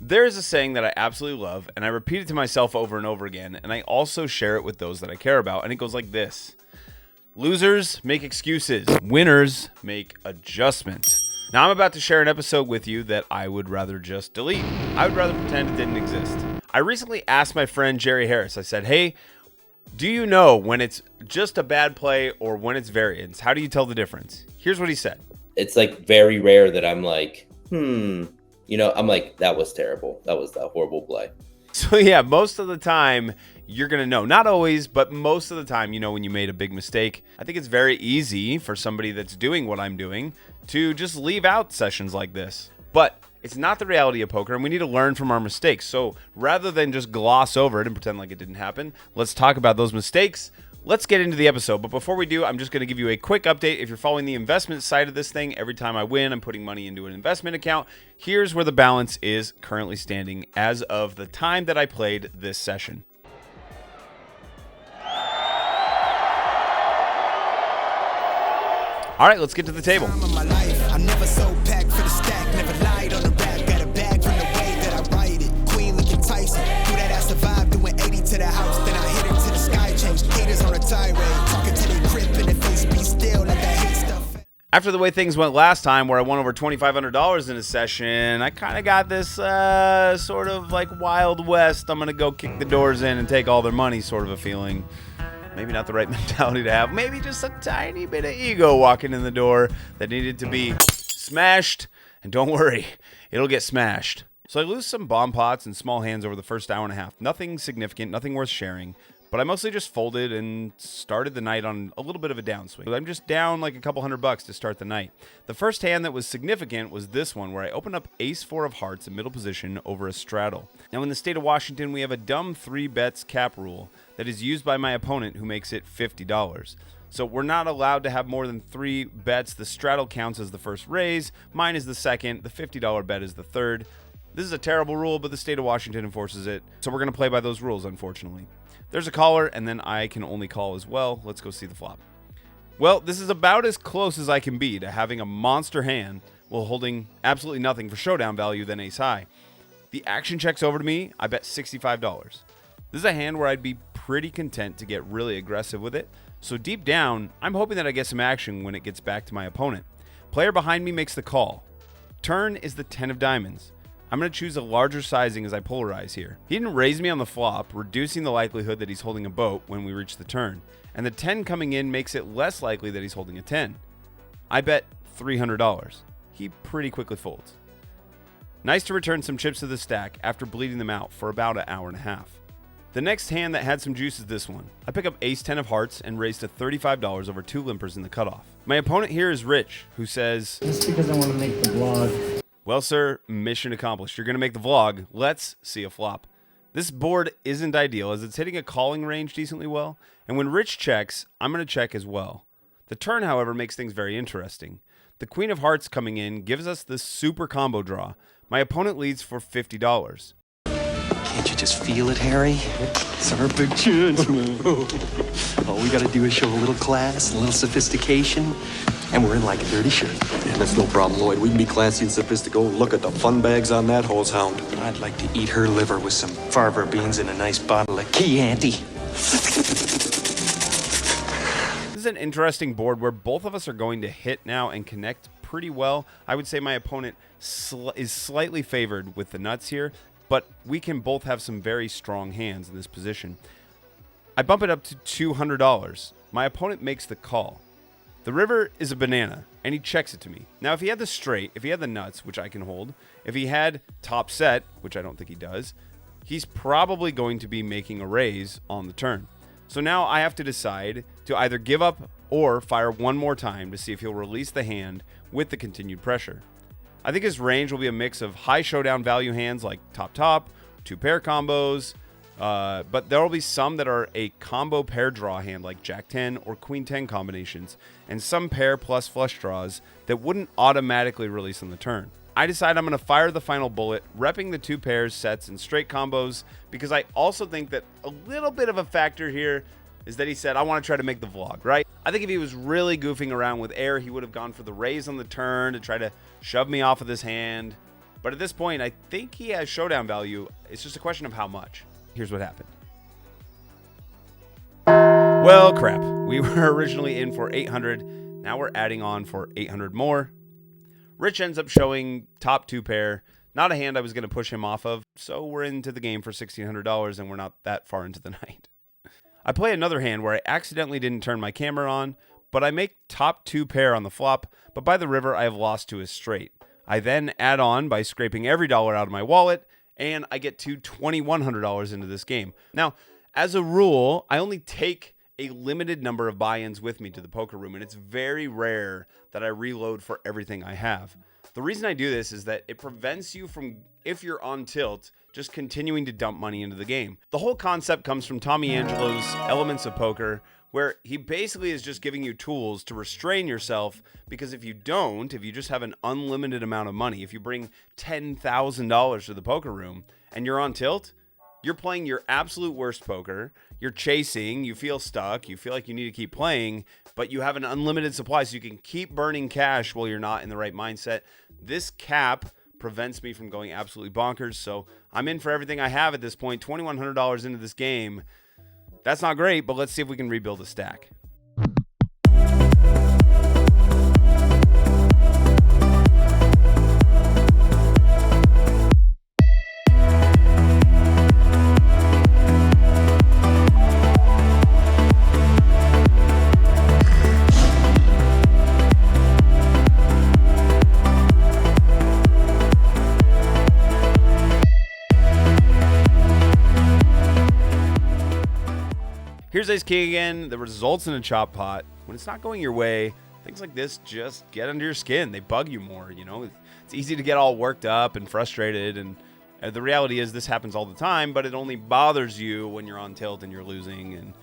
There's a saying that I absolutely love, and I repeat it to myself over and over again, and I also share it with those that I care about, and it goes like this. Losers make excuses. Winners make adjustments. Now, I'm about to share an episode with you that I would rather just delete. I would rather pretend it didn't exist. I recently asked my friend Jerry Harris, I said, hey, do you know when it's just a bad play or when it's variance? How do you tell the difference? Here's what he said. It's like very rare that I'm like, I'm like, that was terrible. That was that horrible play. So yeah, most of the time you're going to know. Not always, but most of the time, you know when you made a big mistake. I think it's very easy for somebody that's doing what I'm doing to just leave out sessions like this. But it's not the reality of poker, and we need to learn from our mistakes. So rather than just gloss over it and pretend like it didn't happen, let's talk about those mistakes. Let's get into the episode, but before we do, I'm just going to give you a quick update. If you're following the investment side of this thing, every time I win, I'm putting money into an investment account. Here's where the balance is currently standing as of the time that I played this session. All right, let's get to the table. After the way things went last time, where I won over $2,500 in a session, I kind of got this sort of like Wild West, I'm going to go kick the doors in and take all their money sort of a feeling. Maybe not the right mentality to have. Maybe just a tiny bit of ego walking in the door that needed to be smashed. And don't worry, it'll get smashed. So I lose some bomb pots and small hands over the first hour and a half. Nothing significant, nothing worth sharing. But I mostly just folded and started the night on a little bit of a downswing. I'm just down like a couple $100 to start the night. The first hand that was significant was this one, where I opened up ace-4 of hearts in middle position over a straddle. Now in the state of Washington, we have a dumb 3 bets cap rule that is used by my opponent, who makes it $50. So we're not allowed to have more than 3 bets. The straddle counts as the first raise. Mine is the second. The $50 bet is the third. This is a terrible rule, but the state of Washington enforces it. So we're going to play by those rules, unfortunately. There's a caller, and then I can only call as well. Let's go see the flop. Well, this is about as close as I can be to having a monster hand while holding absolutely nothing for showdown value than ace high. The action checks over to me. I bet $65. This is a hand where I'd be pretty content to get really aggressive with it. So deep down, I'm hoping that I get some action when it gets back to my opponent. Player behind me makes the call. Turn is the 10 of diamonds. I'm going to choose a larger sizing as I polarize here. He didn't raise me on the flop, reducing the likelihood that he's holding a boat when we reach the turn. And the 10 coming in makes it less likely that he's holding a 10. I bet $300. He pretty quickly folds. Nice to return some chips to the stack after bleeding them out for about an hour and a half. The next hand that had some juice is this one. I pick up ace-10 of hearts and raise to $35 over 2 limpers in the cutoff. My opponent here is Rich, who says, just because I want to make the vlog. Well, sir, mission accomplished. You're going to make the vlog. Let's see a flop. This board isn't ideal as it's hitting a calling range decently well, and when Rich checks, I'm going to check as well. The turn, however, makes things very interesting. The Queen of Hearts coming in gives us this super combo draw. My opponent leads for $50. Can't you just feel it, Harry? It's our big chance, man. All we gotta do is show a little class, a little sophistication, and we're in like a dirty shirt. Yeah, that's no problem, Lloyd. We can be classy and sophisticated. Look at the fun bags on that hose hound. I'd like to eat her liver with some Farber beans and a nice bottle of Chianti. This is an interesting board where both of us are going to hit now and connect pretty well. I would say my opponent is slightly favored with the nuts here, but we can both have some very strong hands in this position. I bump it up to $200. My opponent makes the call. The river is a banana, and he checks it to me. Now, if he had the straight, if he had the nuts, which I can hold, if he had top set, which I don't think he does, he's probably going to be making a raise on the turn. So now I have to decide to either give up or fire one more time to see if he'll release the hand with the continued pressure. I think his range will be a mix of high showdown value hands like top, 2 pair combos, but there will be some that are a combo pair draw hand like Jack 10 or Queen 10 combinations, and some pair plus flush draws that wouldn't automatically release on the turn. I decide I'm going to fire the final bullet, repping the 2 pairs, sets, and straight combos, because I also think that a little bit of a factor here is that he said, I want to try to make the vlog, right? I think if he was really goofing around with air, he would have gone for the raise on the turn to try to shove me off of this hand. But at this point, I think he has showdown value. It's just a question of how much. Here's what happened. Well, crap. We were originally in for 800. Now we're adding on for 800 more. Rich ends up showing top 2 pair. Not a hand I was going to push him off of. So we're into the game for $1,600 and we're not that far into the night. I play another hand where I accidentally didn't turn my camera on, but I make top 2 pair on the flop, but by the river I have lost to a straight. I then add on by scraping every dollar out of my wallet, and I get to $2,100 into this game. Now, as a rule, I only take a limited number of buy-ins with me to the poker room, and it's very rare that I reload for everything I have. The reason I do this is that it prevents you from, if you're on tilt, just continuing to dump money into the game. The whole concept comes from Tommy Angelo's Elements of Poker, where he basically is just giving you tools to restrain yourself, because if you just have an unlimited amount of money, if you bring $10,000 to the poker room and you're on tilt, you're playing your absolute worst poker, you're chasing, you feel stuck, you feel like you need to keep playing, but you have an unlimited supply so you can keep burning cash while you're not in the right mindset. This cap prevents me from going absolutely bonkers, so I'm in for everything I have at this point. $2,100 into this game. That's not great, but let's see if we can rebuild a stack. Here's Ace King again. The results in a chop pot. When it's not going your way, things like this just get under your skin. They bug you more, you know. It's easy to get all worked up and frustrated, and the reality is this happens all the time, but it only bothers you when you're on tilt and you're losing, and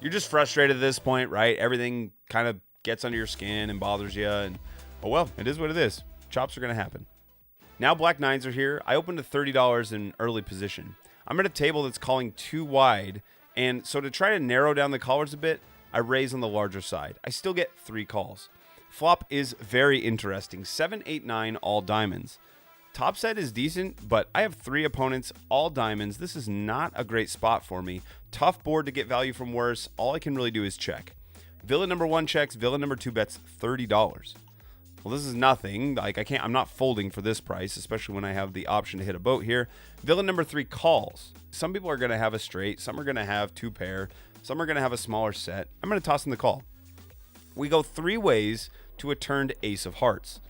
you're just frustrated at this point, right? Everything kind of gets under your skin and bothers you, and oh well, it is what it is. Chops are going to happen. Now black nines are here. I opened to $30 in early position. I'm at a table that's calling too wide, and so to try to narrow down the callers a bit, I raise on the larger side. I still get 3 calls. Flop is very interesting. 7, 8, 9, all diamonds. Top set is decent, but I have 3 opponents, all diamonds. This is not a great spot for me. Tough board to get value from worse. All I can really do is check. Villain number 1 checks. Villain number 2 bets $30. Well, this is nothing. I'm not folding for this price, especially when I have the option to hit a boat here. Villain number 3 calls. Some people are going to have a straight. Some are going to have 2 pair. Some are going to have a smaller set. I'm going to toss in the call. We go 3 ways to a turned ace of hearts.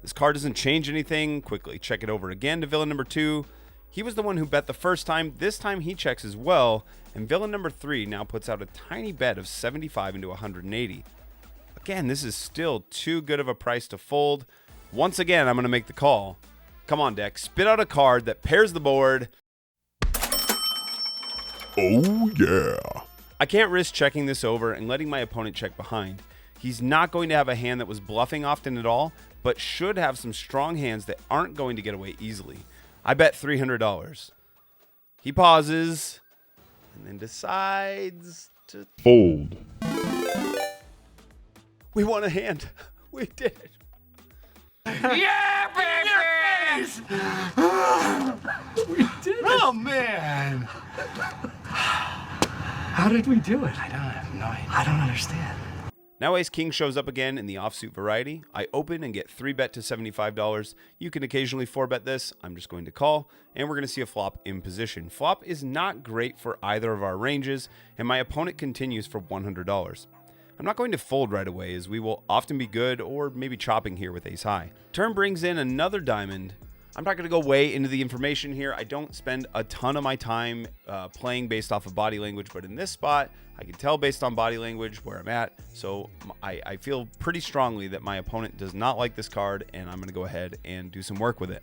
This card doesn't change anything. Quickly check it over again to villain number 2. He was the one who bet the first time. This time he checks as well. And villain number 3 now puts out a tiny bet of 75 into 180. Again, this is still too good of a price to fold. Once again, I'm going to make the call. Come on, deck. Spit out a card that pairs the board. Oh, yeah. I can't risk checking this over and letting my opponent check behind. He's not going to have a hand that was bluffing often at all, but should have some strong hands that aren't going to get away easily. I bet $300. He pauses and then decides to Fold. We won a hand. We did it. Yeah, baby! We did it. Oh, man! How did we do it? I have no idea. I don't understand. Now Ace King shows up again in the offsuit variety. I open and get 3 bet to $75. You can occasionally 4 bet this. I'm just going to call, and we're going to see a flop in position. Flop is not great for either of our ranges, and my opponent continues for $100. I'm not going to fold right away, as we will often be good or maybe chopping here with ace high. Turn brings in another diamond. I'm not going to go way into the information here. I don't spend a ton of my time playing based off of body language, but in this spot, I can tell based on body language where I'm at. So I feel pretty strongly that my opponent does not like this card, and I'm going to go ahead and do some work with it.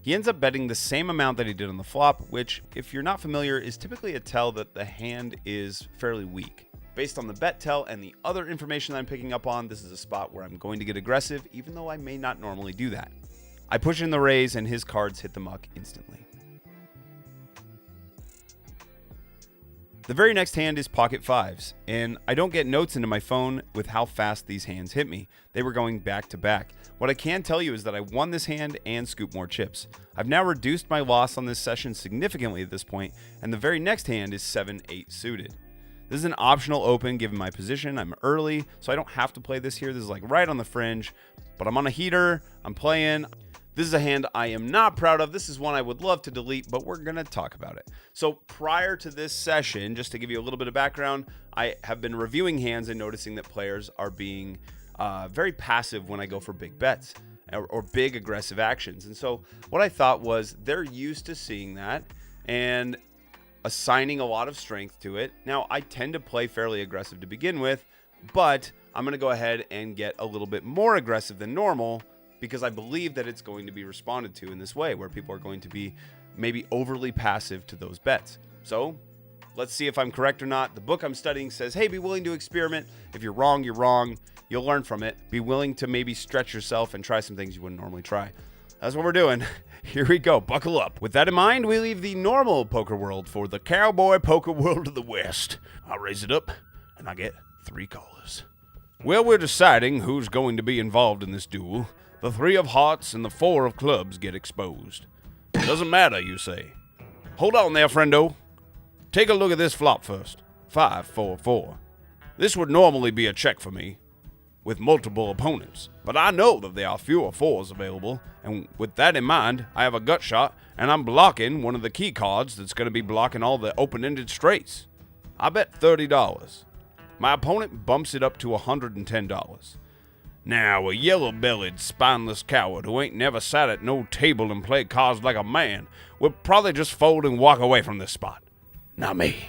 He ends up betting the same amount that he did on the flop, which, if you're not familiar, is typically a tell that the hand is fairly weak. Based on the bet tell and the other information that I'm picking up on, this is a spot where I'm going to get aggressive, even though I may not normally do that. I push in the raise, and his cards hit the muck instantly. The very next hand is pocket fives, and I don't get notes into my phone with how fast these hands hit me. They were going back to back. What I can tell you is that I won this hand and scooped more chips. I've now reduced my loss on this session significantly at this point, and the very next hand is 7-8 suited. This is an optional open given my position. I'm early, so I don't have to play this here. This is like right on the fringe, but I'm on a heater, I'm playing. This is a hand I am not proud of. This is one I would love to delete, but we're going to talk about it. So prior to this session, just to give you a little bit of background, I have been reviewing hands and noticing that players are being very passive when I go for big bets or big aggressive actions. And so what I thought was they're used to seeing that and assigning a lot of strength to it. Now, I tend to play fairly aggressive to begin with, but I'm going to go ahead and get a little bit more aggressive than normal because I believe that it's going to be responded to in this way where people are going to be maybe overly passive to those bets. So let's see if I'm correct or not. The book I'm studying says, hey, be willing to experiment. If you're wrong, you're wrong. You'll learn from it. Be willing to maybe stretch yourself and try some things you wouldn't normally try. That's what we're doing. Here we go. Buckle up. With that in mind, we leave the normal poker world for the cowboy poker world of the West. I'll raise it up, and I get 3 callers. Well, we're deciding who's going to be involved in this duel. The 3 of hearts and the 4 of clubs get exposed. Doesn't matter, you say. Hold on there, friendo. Take a look at this flop first. 5-4-4. This would normally be a check for me, with multiple opponents, but I know that there are fewer 4s available, and with that in mind, I have a gut shot, and I'm blocking one of the key cards that's going to be blocking all the open-ended straights. I bet $30. My opponent bumps it up to $110. Now, a yellow-bellied, spineless coward who ain't never sat at no table and played cards like a man would probably just fold and walk away from this spot. Not me.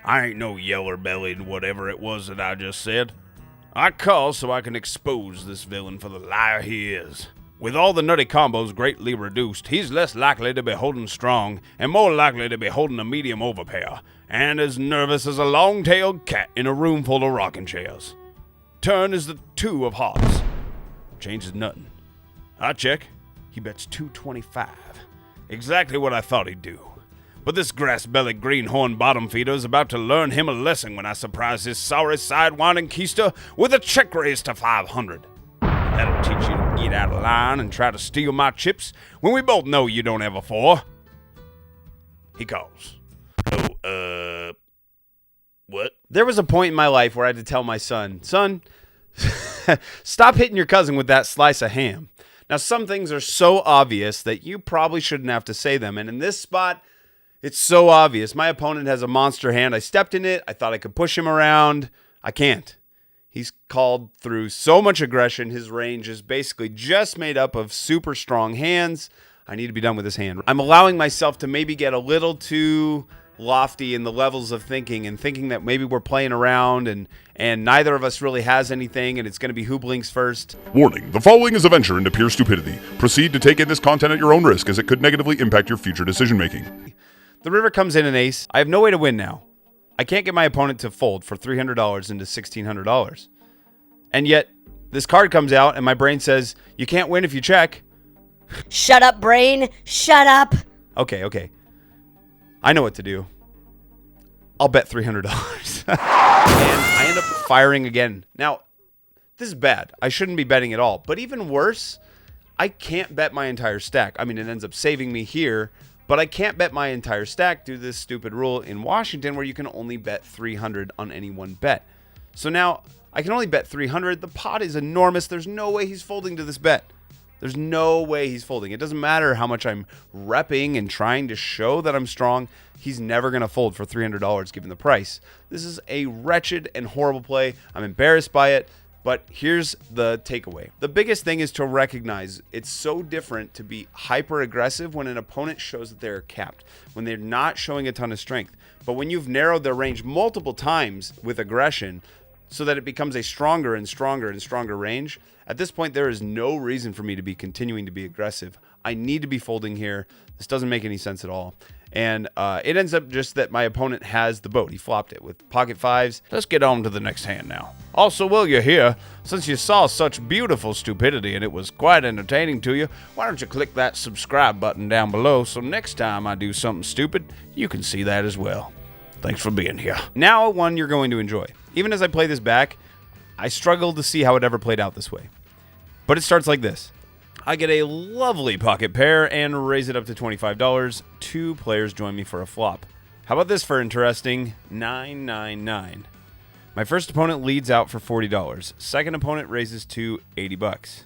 I ain't no yeller-bellied whatever it was that I just said. I call so I can expose this villain for the liar he is. With all the nutty combos greatly reduced, he's less likely to be holding strong and more likely to be holding a medium overpair, and as nervous as a long-tailed cat in a room full of rocking chairs. Turn is the 2 of hearts. Changes nothing. I check. He bets $225. Exactly what I thought he'd do. But this grass-bellied greenhorn bottom feeder is about to learn him a lesson when I surprise his sorry sidewinding keister with a check raise to $500. That'll teach you to get out of line and try to steal my chips when we both know you don't have a 4. He calls. Oh, what? There was a point in my life where I had to tell my son, stop hitting your cousin with that slice of ham. Now, some things are so obvious that you probably shouldn't have to say them. And in this spot, it's so obvious. My opponent has a monster hand. I stepped in it. I thought I could push him around. I can't. He's called through so much aggression. His range is basically just made up of super strong hands. I need to be done with this hand. I'm allowing myself to maybe get a little too lofty in the levels of thinking and thinking that maybe we're playing around and neither of us really has anything and it's going to be who blinks first. Warning, the following is a venture into pure stupidity. Proceed to take in this content at your own risk as it could negatively impact your future decision making. The river comes in an ace. I have no way to win now. I can't get my opponent to fold for $300 into $1,600. And yet, this card comes out and my brain says, you can't win if you check. Shut up, brain. Shut up. Okay. I know what to do. I'll bet $300. And I end up firing again. Now, this is bad. I shouldn't be betting at all. But even worse, I can't bet my entire stack. I mean, it ends up saving me here, but I can't bet my entire stack due to this stupid rule in Washington where you can only bet 300 on any one bet. So now I can only bet 300. The pot is enormous. There's no way he's folding to this bet. There's no way he's folding. It doesn't matter how much I'm repping and trying to show that I'm strong. He's never going to fold for $300 given the price. This is a wretched and horrible play. I'm embarrassed by it, but here's the takeaway. The biggest thing is to recognize it's so different to be hyper aggressive when an opponent shows that they're capped, when they're not showing a ton of strength. But when you've narrowed their range multiple times with aggression so that it becomes a stronger and stronger and stronger range, at this point, there is no reason for me to be continuing to be aggressive. I need to be folding here. This doesn't make any sense at all. And it ends up just that my opponent has the boat. He flopped it with pocket 5s. Let's get on to the next hand now. Also, while you're here, since you saw such beautiful stupidity and it was quite entertaining to you, why don't you click that subscribe button down below so next time I do something stupid, you can see that as well. Thanks for being here. Now, one you're going to enjoy. Even as I play this back, I struggle to see how it ever played out this way. But it starts like this. I get a lovely pocket pair and raise it up to $25. 2 players join me for a flop. How about this for interesting? 999. My first opponent leads out for $40. Second opponent raises to $80.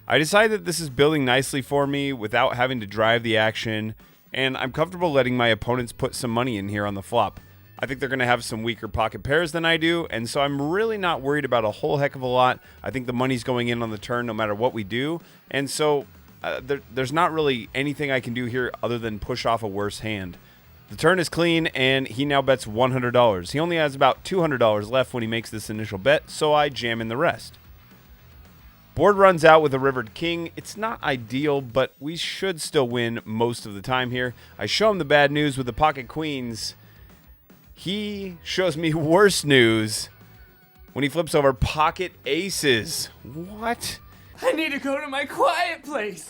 I decide that this is building nicely for me without having to drive the action, and I'm comfortable letting my opponents put some money in here on the flop. I think they're going to have some weaker pocket pairs than I do, and so I'm really not worried about a whole heck of a lot. I think the money's going in on the turn no matter what we do, and so there's not really anything I can do here other than push off a worse hand. The turn is clean, and he now bets $100. He only has about $200 left when he makes this initial bet, so I jam in the rest. Board runs out with a rivered king. It's not ideal, but we should still win most of the time here. I show him the bad news with the pocket queens. He shows me worse news when he flips over pocket aces. What? I need to go to my quiet place.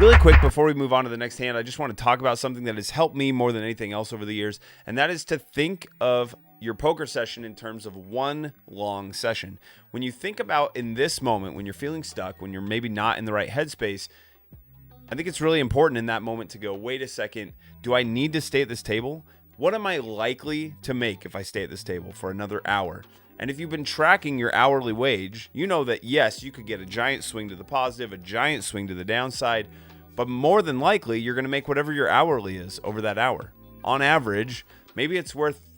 Really quick before we move on to the next hand, I just want to talk about something that has helped me more than anything else over the years, and that is to think of your poker session in terms of one long session. When you think about in this moment, when you're feeling stuck, when you're maybe not in the right headspace, I think it's really important in that moment to go, wait a second, do I need to stay at this table? What am I likely to make if I stay at this table for another hour? And if you've been tracking your hourly wage, you know that yes, you could get a giant swing to the positive, a giant swing to the downside, but more than likely, you're going to make whatever your hourly is over that hour. On average, maybe it's worth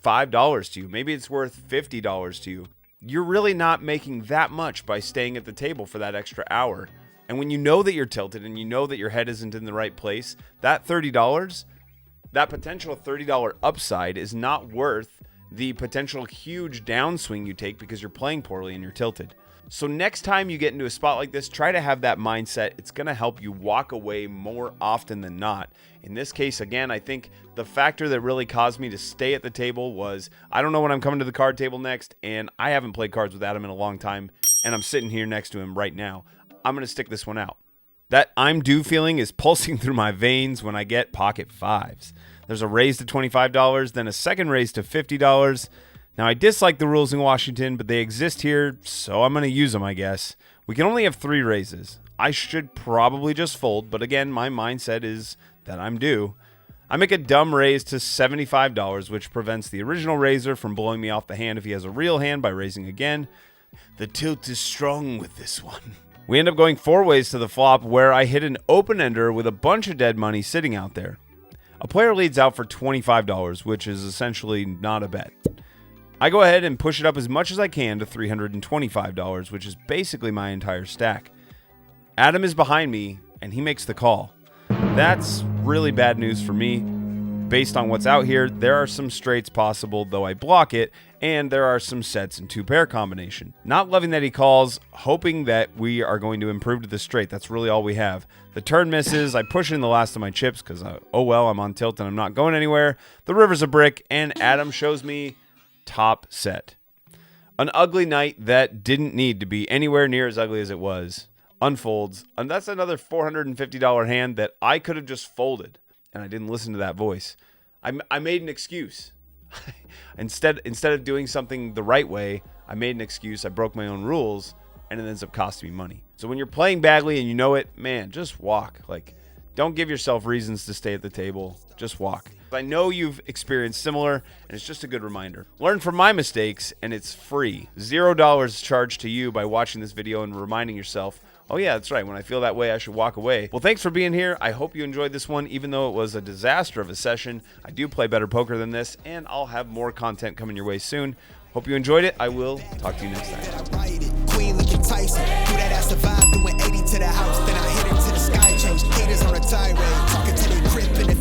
$5 to you. Maybe it's worth $50 to you. You're really not making that much by staying at the table for that extra hour. And when you know that you're tilted and you know that your head isn't in the right place, that $30, that potential $30 upside is not worth the potential huge downswing you take because you're playing poorly and you're tilted. So next time you get into a spot like this, try to have that mindset. It's going to help you walk away more often than not. In this case, again, I think the factor that really caused me to stay at the table was I don't know when I'm coming to the card table next, and I haven't played cards with Adam in a long time, and I'm sitting here next to him right now. I'm going to stick this one out. That I'm due feeling is pulsing through my veins when I get pocket fives. There's a raise to $25, then a second raise to $50. Now, I dislike the rules in Washington, but they exist here, so I'm going to use them, I guess. We can only have 3 raises. I should probably just fold, but again, my mindset is that I'm due. I make a dumb raise to $75, which prevents the original raiser from blowing me off the hand if he has a real hand by raising again. The tilt is strong with this one. We end up going 4 ways to the flop, where I hit an open-ender with a bunch of dead money sitting out there. A player leads out for $25, which is essentially not a bet. I go ahead and push it up as much as I can to $325, which is basically my entire stack. Adam is behind me, and he makes the call. That's really bad news for me. Based on what's out here, there are some straights possible, though I block it, and there are some sets and 2-pair combination. Not loving that he calls, hoping that we are going to improve to the straight. That's really all we have. The turn misses. I push in the last of my chips because, oh well, I'm on tilt and I'm not going anywhere. The river's a brick, and Adam shows me top set. An ugly night that didn't need to be anywhere near as ugly as it was. Unfolds, and that's another $450 hand that I could have just folded, and I didn't listen to that voice. I made an excuse. Instead of doing something the right way, I made an excuse. I broke my own rules, and it ends up costing me money. So when you're playing badly and you know it, man, just walk. Don't give yourself reasons to stay at the table. Just walk. I know you've experienced similar, and it's just a good reminder. Learn from my mistakes, and it's free. $0 charged to you by watching this video and reminding yourself, oh yeah, that's right, when I feel that way, I should walk away. Well, thanks for being here. I hope you enjoyed this one, even though it was a disaster of a session. I do play better poker than this, and I'll have more content coming your way soon. Hope you enjoyed it. I will talk to you next time. Queen looking Tyson. Do that ass survive doing 80 to the house. Then I hit it to the sky change. Haters on a tirade. Talking to their grip and